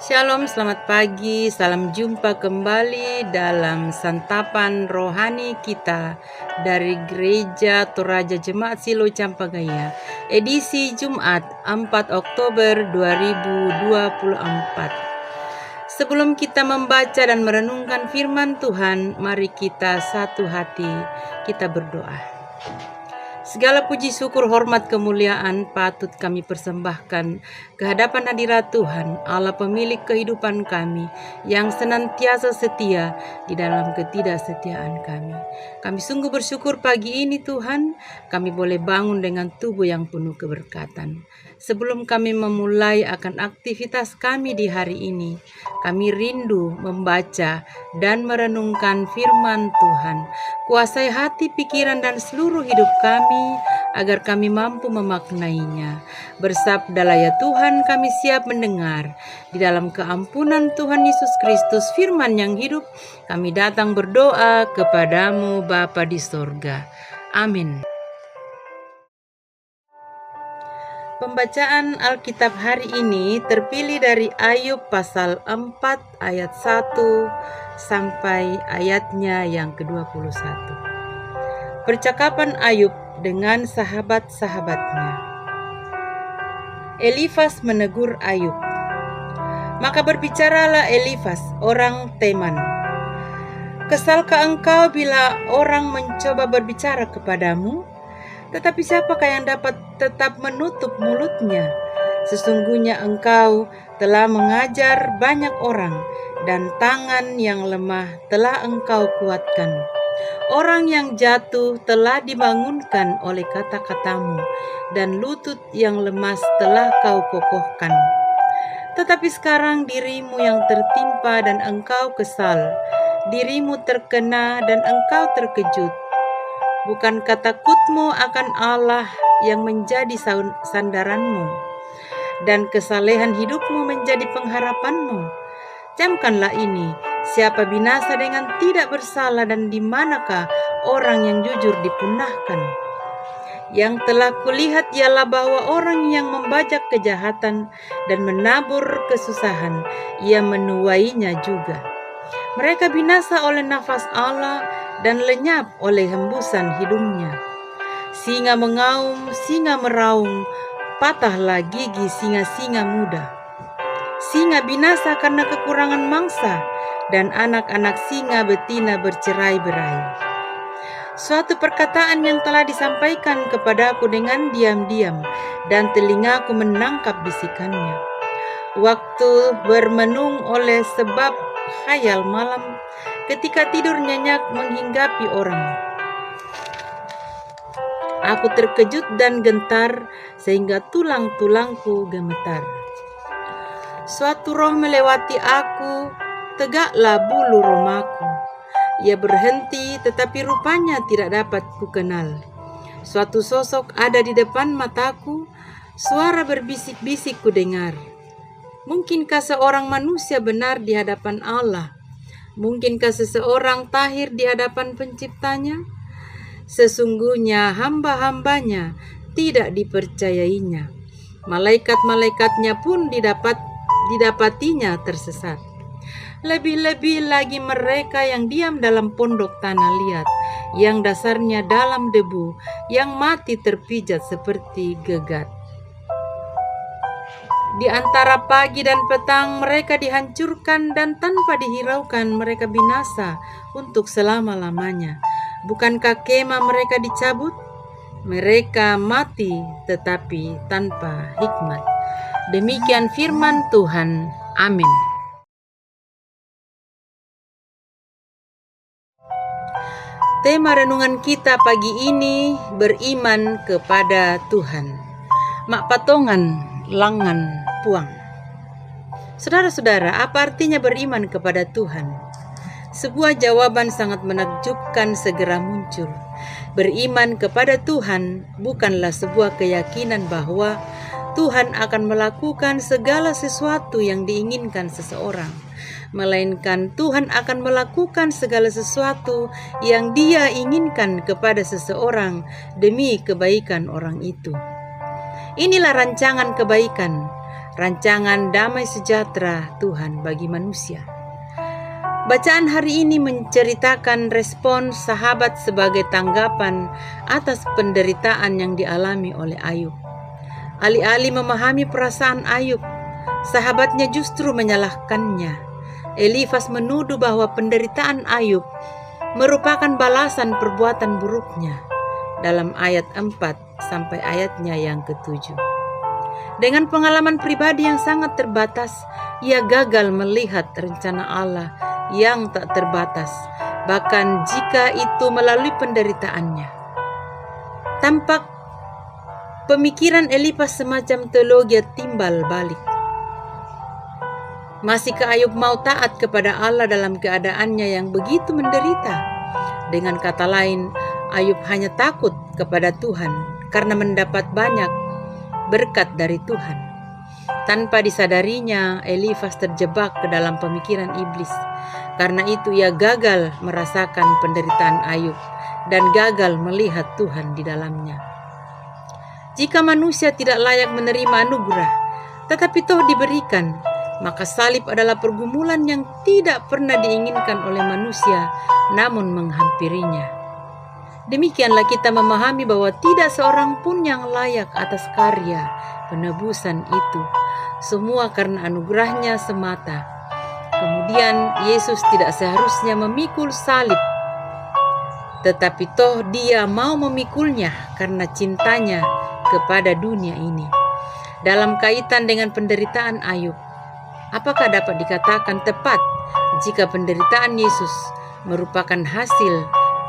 Shalom, selamat pagi, salam jumpa kembali dalam santapan rohani kita dari Gereja Toraja Jemaat Silo Campagaya, edisi Jumat 4 Oktober 2024. Sebelum kita membaca dan merenungkan firman Tuhan, mari kita satu hati, kita berdoa. Segala puji syukur hormat kemuliaan patut kami persembahkan kehadapan hadirat Tuhan Allah pemilik kehidupan kami yang senantiasa setia di dalam ketidaksetiaan kami. Kami sungguh bersyukur pagi ini Tuhan, kami boleh bangun dengan tubuh yang penuh keberkatan. Sebelum kami memulai akan aktivitas kami di hari ini, kami rindu membaca dan merenungkan firman Tuhan. Kuasai hati, pikiran, dan seluruh hidup kami agar kami mampu memaknainya. Bersabdalah ya Tuhan, kami siap mendengar. Di dalam keampunan Tuhan Yesus Kristus, firman yang hidup, kami datang berdoa kepadamu Bapa di sorga. Amin. Pembacaan Alkitab hari ini terpilih dari Ayub pasal 4 ayat 1 sampai ayatnya yang ke-21. Percakapan Ayub dengan sahabat-sahabatnya. Elifas menegur Ayub. Maka berbicaralah Elifas, orang Teman. Kesalkah engkau bila orang mencoba berbicara kepadamu? Tetapi siapakah yang dapat tetap menutup mulutnya? Sesungguhnya engkau telah mengajar banyak orang, dan tangan yang lemah telah engkau kuatkan. Orang yang jatuh telah dibangunkan oleh kata-katamu, dan lutut yang lemas telah kau kokohkan. Tetapi sekarang dirimu yang tertimpa dan engkau kesal, dirimu terkena dan engkau terkejut. Bukankah takutmu akan Allah yang menjadi sandaranmu, dan kesalehan hidupmu menjadi pengharapanmu? Camkanlah ini, siapa binasa dengan tidak bersalah, dan di manakah orang yang jujur dipunahkan? Yang telah kulihat ialah bahwa orang yang membajak kejahatan dan menabur kesusahan, ia menuainya juga. Mereka binasa oleh nafas Allah dan lenyap oleh hembusan hidungnya. Singa mengaum, singa meraung, patahlah gigi singa-singa muda. Singa binasa karena kekurangan mangsa, dan anak-anak singa betina bercerai-berai. Suatu perkataan yang telah disampaikan kepadaku dengan diam-diam, dan telingaku menangkap bisikannya. Waktu bermenung oleh sebab khayal malam, ketika tidur nyenyak menghinggapi orang. Aku terkejut dan gentar, sehingga tulang-tulangku gemetar. Suatu roh melewati aku, tegaklah bulu romaku. Ia berhenti, tetapi rupanya tidak dapat kukenal. Suatu sosok ada di depan mataku, suara berbisik-bisik kudengar. Mungkinkah seorang manusia benar di hadapan Allah? Mungkinkah seseorang tahir di hadapan penciptanya? Sesungguhnya hamba-hambanya tidak dipercayainya. Malaikat-malaikatnya pun didapatinya tersesat. Lebih-lebih lagi mereka yang diam dalam pondok tanah liat, yang dasarnya dalam debu, yang mati terpijat seperti gegat. Di antara pagi dan petang mereka dihancurkan, dan tanpa dihiraukan mereka binasa untuk selama-lamanya. Bukankah kemah mereka dicabut? Mereka mati tetapi tanpa hikmat. Demikian firman Tuhan. Amin. Tema renungan kita pagi ini, beriman kepada Tuhan. Mak patongan langan puang. Saudara-saudara, apa artinya beriman kepada Tuhan? Sebuah jawaban sangat menakjubkan segera muncul. Beriman kepada Tuhan bukanlah sebuah keyakinan bahwa Tuhan akan melakukan segala sesuatu yang diinginkan seseorang, melainkan Tuhan akan melakukan segala sesuatu yang Dia inginkan kepada seseorang demi kebaikan orang itu. Inilah rancangan kebaikan. rancangan damai sejahtera Tuhan bagi manusia. Bacaan hari ini menceritakan respon sahabat sebagai tanggapan atas penderitaan yang dialami oleh Ayub. Alih-alih memahami perasaan Ayub, sahabatnya justru menyalahkannya. Elifas menuduh bahwa penderitaan Ayub merupakan balasan perbuatan buruknya dalam ayat 4 sampai ayatnya yang ke-7. Dengan pengalaman pribadi yang sangat terbatas, ia gagal melihat rencana Allah yang tak terbatas, bahkan jika itu melalui penderitaannya. Tampak pemikiran Elifas semacam teologi timbal balik. Masihkah Ayub mau taat kepada Allah dalam keadaannya yang begitu menderita? Dengan kata lain, Ayub hanya takut kepada Tuhan karena mendapat banyak berkat dari Tuhan. Tanpa disadarinya, Elifas terjebak ke dalam pemikiran iblis. Karena itu ia gagal merasakan penderitaan Ayub dan gagal melihat Tuhan di dalamnya. Jika manusia tidak layak menerima anugerah, tetapi toh diberikan, maka salib adalah pergumulan yang tidak pernah diinginkan oleh manusia, namun menghampirinya. Demikianlah kita memahami bahwa tidak seorang pun yang layak atas karya penebusan itu. Semua karena anugerahnya semata. Kemudian Yesus tidak seharusnya memikul salib, tetapi toh dia mau memikulnya karena cintanya kepada dunia ini. Dalam kaitan dengan penderitaan Ayub, apakah dapat dikatakan tepat jika penderitaan Yesus merupakan hasil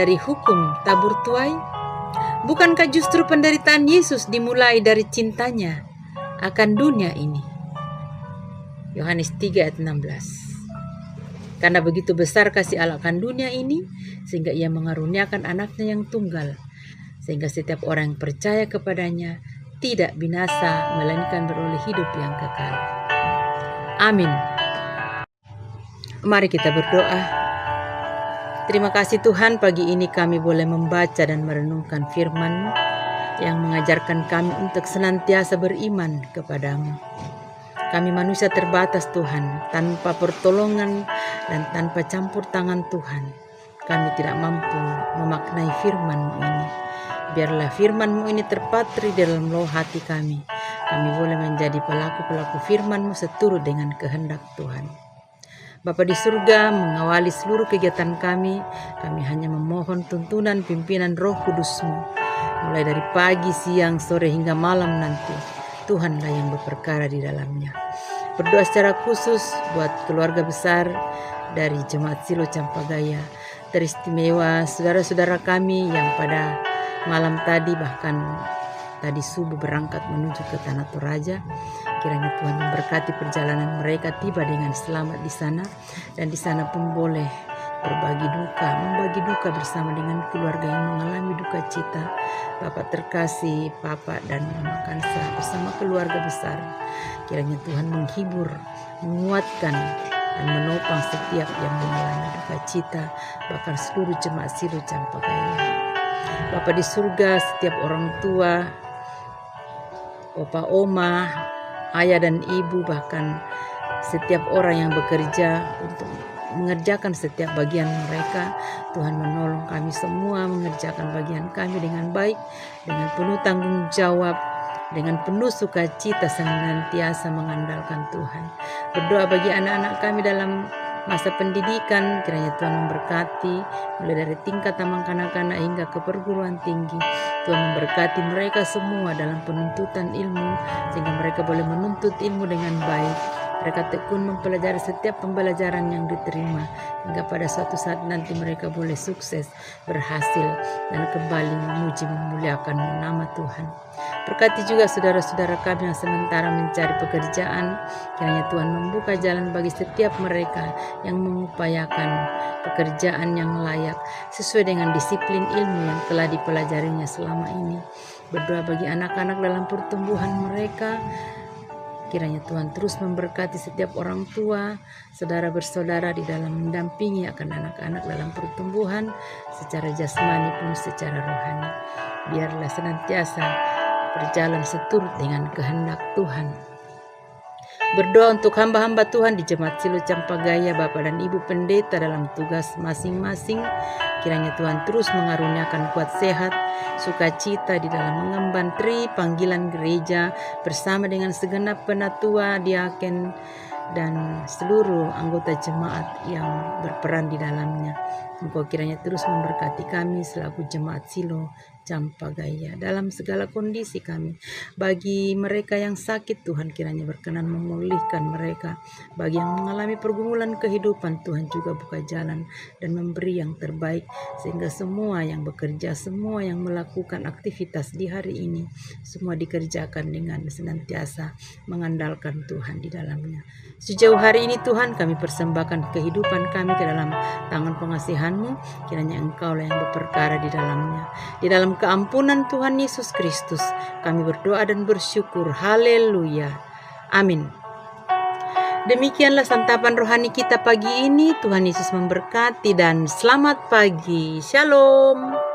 dari hukum tabur tuai? Bukankah justru penderitaan Yesus dimulai dari cintanya akan dunia ini? Yohanes 3 ayat 16. Karena begitu besar kasih Allah akan dunia ini, sehingga ia mengaruniakan anaknya yang tunggal, sehingga setiap orang yang percaya kepadanya tidak binasa, melainkan beroleh hidup yang kekal. Amin. Mari kita berdoa. Terima kasih Tuhan, pagi ini kami boleh membaca dan merenungkan firman-Mu yang mengajarkan kami untuk senantiasa beriman kepadamu. Kami manusia terbatas Tuhan, tanpa pertolongan dan tanpa campur tangan Tuhan. Kami tidak mampu memaknai firman-Mu ini. Biarlah firman-Mu ini terpatri dalam loh hati kami. Kami boleh menjadi pelaku-pelaku firman-Mu seturut dengan kehendak Tuhan. Bapa di surga, mengawali seluruh kegiatan kami hanya memohon tuntunan pimpinan Roh Kudus-Mu, mulai dari pagi, siang, sore hingga malam nanti. Tuhanlah yang berperkara di dalamnya. Berdoa secara khusus buat keluarga besar dari Jemaat Silo Campagaya, teristimewa saudara-saudara kami yang pada malam tadi bahkan tadi subuh berangkat menuju ke Tanah Toraja. Kiranya Tuhan memberkati perjalanan mereka tiba dengan selamat di sana, dan di sana pun boleh membagi duka bersama dengan keluarga yang mengalami duka cita. Bapak terkasih, Papa dan Mama Kansa bersama keluarga besar. Kiranya Tuhan menghibur, menguatkan, dan menopang setiap yang mengalami duka cita, bahkan seluruh jemaat Silo Campagaya. Bapa di surga, setiap orang tua, opa, oma, ayah dan ibu, bahkan setiap orang yang bekerja untuk mengerjakan setiap bagian mereka, Tuhan menolong kami semua mengerjakan bagian kami dengan baik, dengan penuh tanggung jawab, dengan penuh sukacita, senantiasa mengandalkan Tuhan. Berdoa bagi anak-anak kami dalam masa pendidikan, kiranya Tuhan memberkati mulai dari tingkat taman kanak-kanak hingga ke perguruan tinggi. Tuhan memberkati mereka semua dalam penuntutan ilmu, sehingga mereka boleh menuntut ilmu dengan baik. Mereka tekun mempelajari setiap pembelajaran yang diterima, hingga pada suatu saat nanti mereka boleh sukses, berhasil, dan kembali memuji memuliakan nama Tuhan. Berkati juga saudara-saudara kami yang sementara mencari pekerjaan. Kiranya Tuhan membuka jalan bagi setiap mereka yang mengupayakan pekerjaan yang layak sesuai dengan disiplin ilmu yang telah dipelajarinya selama ini. Berdoa bagi anak-anak dalam pertumbuhan mereka. Kiranya Tuhan terus memberkati setiap orang tua, saudara bersaudara di dalam mendampingi akan anak-anak dalam pertumbuhan secara jasmani pun secara rohani. Biarlah senantiasa berjalan seturut dengan kehendak Tuhan. Berdoa untuk hamba-hamba Tuhan di Jemaat Silo Campagaya, Bapak dan Ibu Pendeta dalam tugas masing-masing. Kiranya Tuhan terus mengaruniakan kuat sehat, sukacita di dalam mengemban panggilan gereja bersama dengan segenap penatua, diaken, dan seluruh anggota jemaat yang berperan di dalamnya. Engkau kiranya terus memberkati kami selaku Jemaat Silo Campagaya dalam segala kondisi kami. Bagi mereka yang sakit, Tuhan kiranya berkenan memulihkan mereka. Bagi yang mengalami pergumulan kehidupan, Tuhan juga buka jalan dan memberi yang terbaik, sehingga semua yang bekerja, semua yang melakukan aktivitas di hari ini, semua dikerjakan dengan senantiasa mengandalkan Tuhan di dalamnya. Sejauh hari ini Tuhan, kami persembahkan kehidupan kami ke dalam tangan pengasihan-Mu. Kiranya Engkau-lah yang berperkara di dalamnya. Di dalam keampunan Tuhan Yesus Kristus, kami berdoa dan bersyukur. Haleluya. Amin. Demikianlah santapan rohani kita pagi ini. Tuhan Yesus memberkati dan selamat pagi. Shalom.